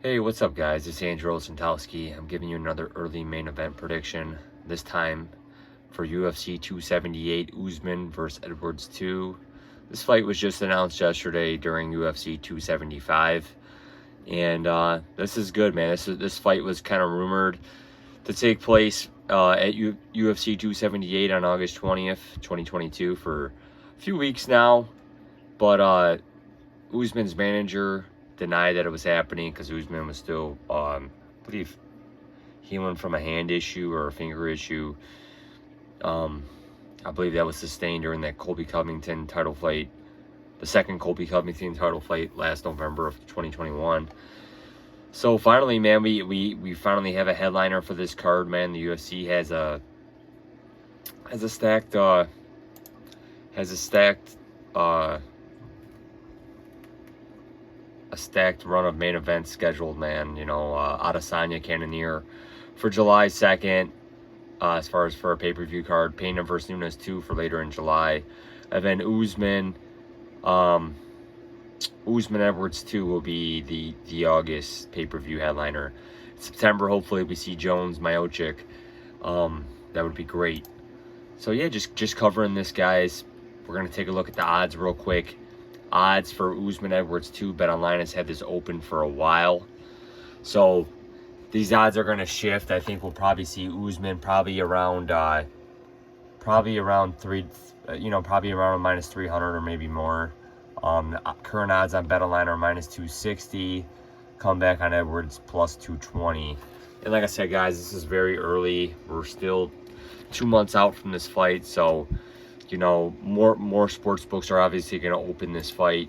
Hey, what's up, guys? It's Andrew Santowski. I'm giving you another early main event prediction. This time for UFC 278, Usman versus Edwards 2. This fight was just announced yesterday during UFC 275, and this is good, man. This fight was kind of rumored to take place at UFC 278 on August 20th, 2022, for a few weeks now, but Usman's manager denied that it was happening because Usman was still, I believe, healing from a hand issue or a finger issue. I believe that was sustained during that Colby Covington title fight, the second Colby Covington title fight last November of 2021. So finally, man, we finally have a headliner for this card, man. The UFC has a stacked run of main events scheduled, man. You know, Adesanya Cannonier for July 2nd, as far as for a pay-per-view card. Pena versus Nunes 2 for later in July. And then Usman Edwards 2 will be the August pay-per-view headliner. September, hopefully we see Jones Miocic. That would be great. So yeah, just covering this, guys. We're gonna take a look at the odds real quick. Odds for Usman Edwards 2. BetOnline has had this open for a while, so these odds are going to shift. I think we'll probably see Usman probably around probably around minus 300 or maybe more. Current odds on BetOnline are minus 260. Comeback on Edwards plus 220. And like I said, guys, this is very early. We're still 2 months out from this fight, so you know, more sports books are obviously going to open this fight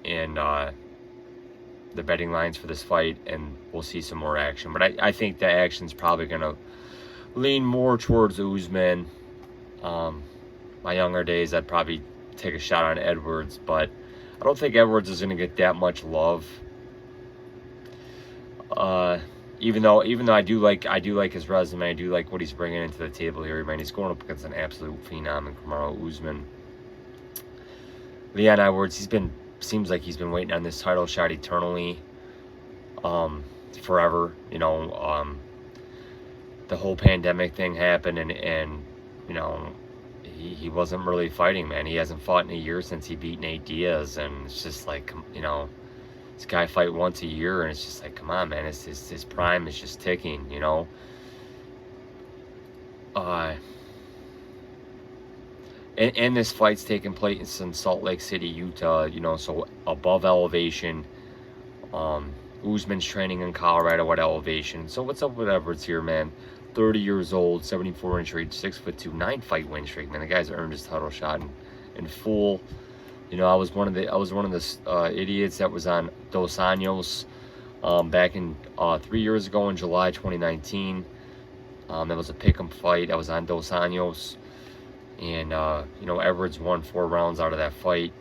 and the betting lines for this fight, and we'll see some more action. But I think the action's probably going to lean more towards Usman. My younger days, I'd probably take a shot on Edwards, but I don't think Edwards is going to get that much love. Even though I do like his resume, I do like what he's bringing into the table here. Man, he's going up against an absolute phenom in Kamaru Usman. Leon Edwards, seems like he's been waiting on this title shot eternally, forever. You know, the whole pandemic thing happened, and you know, he wasn't really fighting, man. He hasn't fought in a year since he beat Nate Diaz, and it's just like, you know, this guy fight once a year, and it's just like, come on, man. His prime is just ticking, you know. And this fight's taking place in Salt Lake City, Utah, you know, so above elevation. Usman's training in Colorado at elevation. So what's up with Edwards here, man? 30 years old, 74-inch reach, 6'2", 9-fight win streak, man. The guy's earned his title shot in full. You know, I was one of the idiots that was on Dos Anjos back in 3 years ago in July 2019. That was a pick'em fight. I was on Dos Anjos, and you know, Edwards won 4 rounds out of that fight.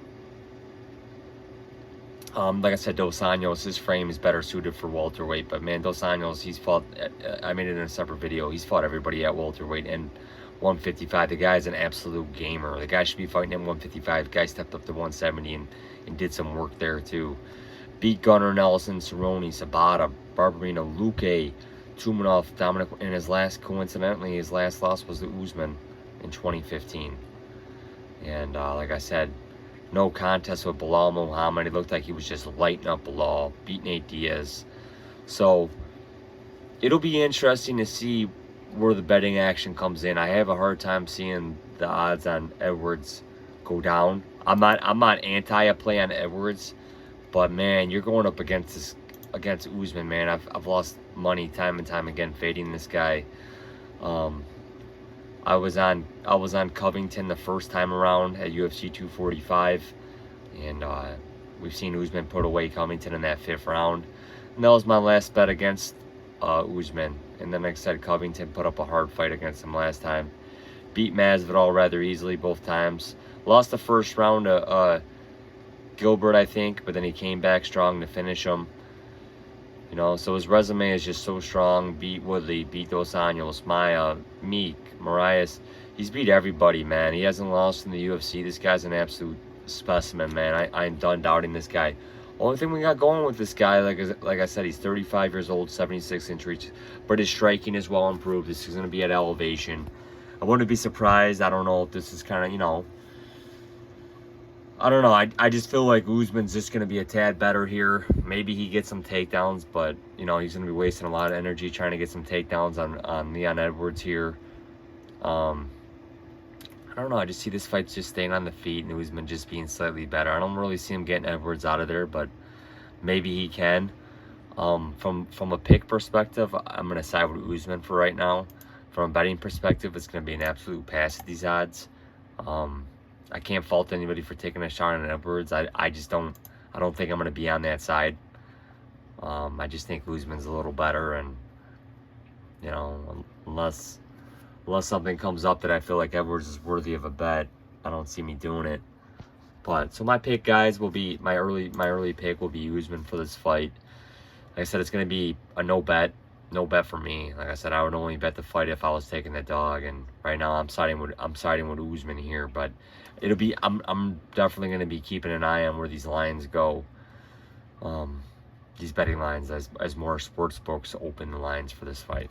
Like I said, Dos Anjos, his frame is better suited for welterweight, but man, Dos Anjos, he's fought. I made it in a separate video. He's fought everybody at welterweight and 155. The guy's an absolute gamer. The guy should be fighting at 155. The guy stepped up to 170 and did some work there too. Beat Gunnar, Nelson, Cerrone, Sabata, Barberino, Luque, Tumanov, Dominic, and his last loss was to Usman in 2015. And like I said, no contest with Bilal Muhammad. It looked like he was just lighting up Bilal, beat Nate Diaz. So it'll be interesting to see where the betting action comes in. I have a hard time seeing the odds on Edwards go down. I'm not anti a play on Edwards, but man, you're going up against Usman, man. I've lost money time and time again fading this guy. I was on Covington the first time around at UFC 245, and we've seen Usman put away Covington in that 5th round. And that was my last bet against Usman. And then, like I said, Covington put up a hard fight against him last time. Beat Masvidal rather easily both times. Lost the first round to Gilbert, I think, but then he came back strong to finish him. You know, so his resume is just so strong. Beat Woodley, beat Dos Anjos, Maya, Meek, Marias. He's beat everybody, man. He hasn't lost in the UFC. This guy's an absolute specimen, man. I'm done doubting this guy. Only thing we got going with this guy, like I said, he's 35 years old, 76-inch reach, but his striking is well improved. This is going to be at elevation. I wouldn't be surprised. I don't know if this is kind of, you know, I don't know. I just feel like Usman's just going to be a tad better here. Maybe he gets some takedowns, but, you know, he's going to be wasting a lot of energy trying to get some takedowns on Leon Edwards here. I don't know. I just see this fight just staying on the feet and Usman just being slightly better. I don't really see him getting Edwards out of there, but maybe he can. From a pick perspective, I'm going to side with Usman for right now. From a betting perspective, it's going to be an absolute pass at these odds. I can't fault anybody for taking a shot on Edwards. I don't think I'm going to be on that side. I just think Usman's a little better, and, you know, unless something comes up that I feel like Edwards is worthy of a bet, I don't see me doing it. But so my pick, guys, will be my early pick will be Usman for this fight. Like I said, it's going to be a no bet for me. Like I said, I would only bet the fight if I was taking the dog, and right now I'm siding with Usman here. But it'll be I'm definitely going to be keeping an eye on where these lines go. These betting lines as more sports books open the lines for this fight.